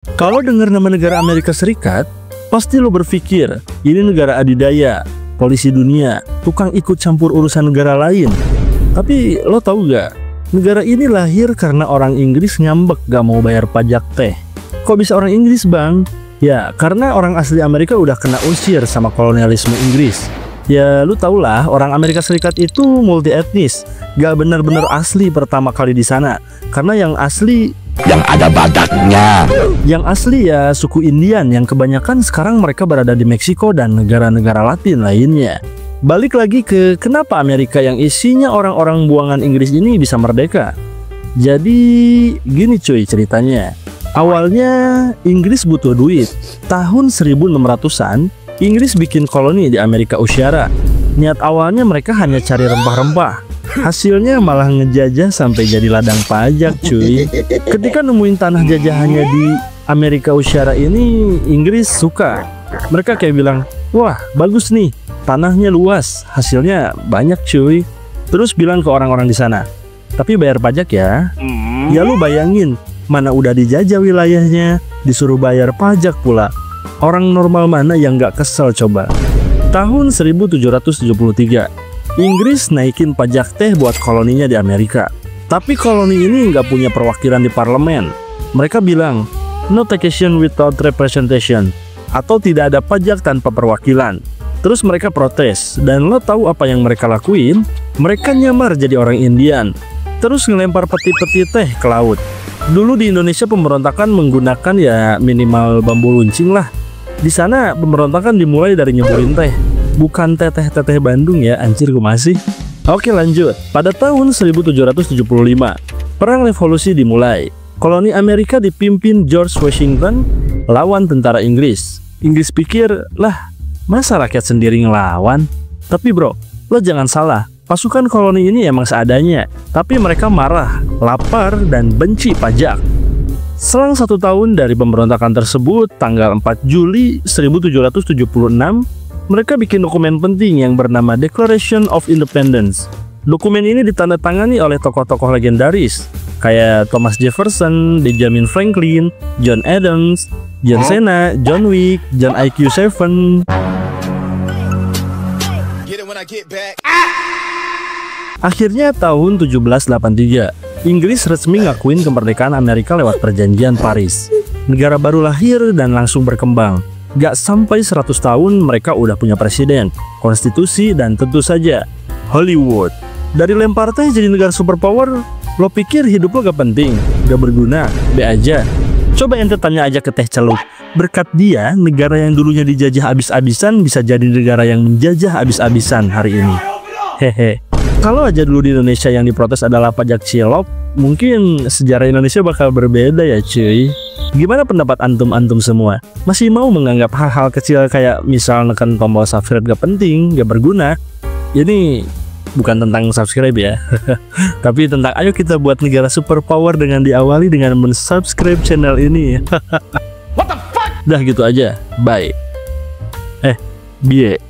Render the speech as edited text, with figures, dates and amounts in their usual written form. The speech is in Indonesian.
Kalau dengar nama negara Amerika Serikat, pasti lo berpikir ini negara adidaya, polisi dunia, tukang ikut campur urusan negara lain. Tapi lo tahu gak, negara ini lahir karena orang Inggris ngambek gak mau bayar pajak teh. Kok bisa orang Inggris bang? Ya karena orang asli Amerika udah kena usir sama kolonialisme Inggris. Ya lu tau lah, orang Amerika Serikat itu multi etnis, gak benar-benar asli pertama kali di sana. Karena yang asli yang ada badaknya. Yang asli ya suku Indian yang kebanyakan sekarang mereka berada di Meksiko dan negara-negara Latin lainnya. Balik lagi ke kenapa Amerika yang isinya orang-orang buangan Inggris ini bisa merdeka. Jadi gini cuy ceritanya. Awalnya Inggris butuh duit. Tahun 1600-an Inggris bikin koloni di Amerika Utara. Niat awalnya mereka hanya cari rempah-rempah. Hasilnya malah ngejajah sampai jadi ladang pajak cuy. Ketika nemuin tanah jajahannya di Amerika Utara ini, Inggris suka. Mereka kayak bilang, wah bagus nih, tanahnya luas, hasilnya banyak cuy. Terus bilang ke orang-orang di sana, tapi bayar pajak ya. Ya lu bayangin, mana udah dijajah wilayahnya, disuruh bayar pajak pula. Orang normal mana yang gak kesel coba. Tahun 1773 Inggris naikin pajak teh buat koloninya di Amerika. Tapi koloni ini nggak punya perwakilan di parlemen. Mereka bilang, no taxation without representation, atau tidak ada pajak tanpa perwakilan. Terus mereka protes, dan lo tahu apa yang mereka lakuin? Mereka nyamar jadi orang Indian, terus ngelempar peti-peti teh ke laut. Dulu di Indonesia pemberontakan menggunakan ya minimal bambu runcing lah. Di sana pemberontakan dimulai dari nyeburin teh. Bukan teteh-teteh Bandung ya, anjir gue masih. Oke lanjut, pada tahun 1775 Perang Revolusi dimulai. Koloni Amerika dipimpin George Washington lawan tentara Inggris. Inggris pikir, lah masa rakyat sendiri ngelawan? Tapi bro, lo jangan salah, pasukan koloni ini emang seadanya. Tapi mereka marah, lapar, dan benci pajak. Selang 1 tahun dari pemberontakan tersebut, tanggal 4 Juli 1776 mereka bikin dokumen penting yang bernama Declaration of Independence. Dokumen ini ditandatangani oleh tokoh-tokoh legendaris kayak Thomas Jefferson, Benjamin Franklin, John Adams, John Cena, John Wick, John IQ7. Akhirnya tahun 1783 Inggris resmi ngakuin kemerdekaan Amerika lewat perjanjian Paris. Negara baru lahir dan langsung berkembang. Gak sampai 100 tahun mereka udah punya presiden, konstitusi, dan tentu saja Hollywood. Dari lempar teh jadi negara superpower, lo pikir hidup lo gak penting, gak berguna, be aja. Coba ente tanya aja ke Teh Celup. Berkat dia, negara yang dulunya dijajah abis-abisan bisa jadi negara yang menjajah abis-abisan hari ini. Hehe. Kalau aja dulu di Indonesia yang diprotes adalah pajak cilok, mungkin sejarah Indonesia bakal berbeda ya cuy. Gimana pendapat antum-antum semua? Masih mau menganggap hal-hal kecil kayak misal neken tombol subscribe gak penting, gak berguna? Ini bukan tentang subscribe ya, tapi tentang ayo kita buat negara superpower dengan diawali dengan mensubscribe channel ini. What the fuck? Dah gitu aja, bye. Bye.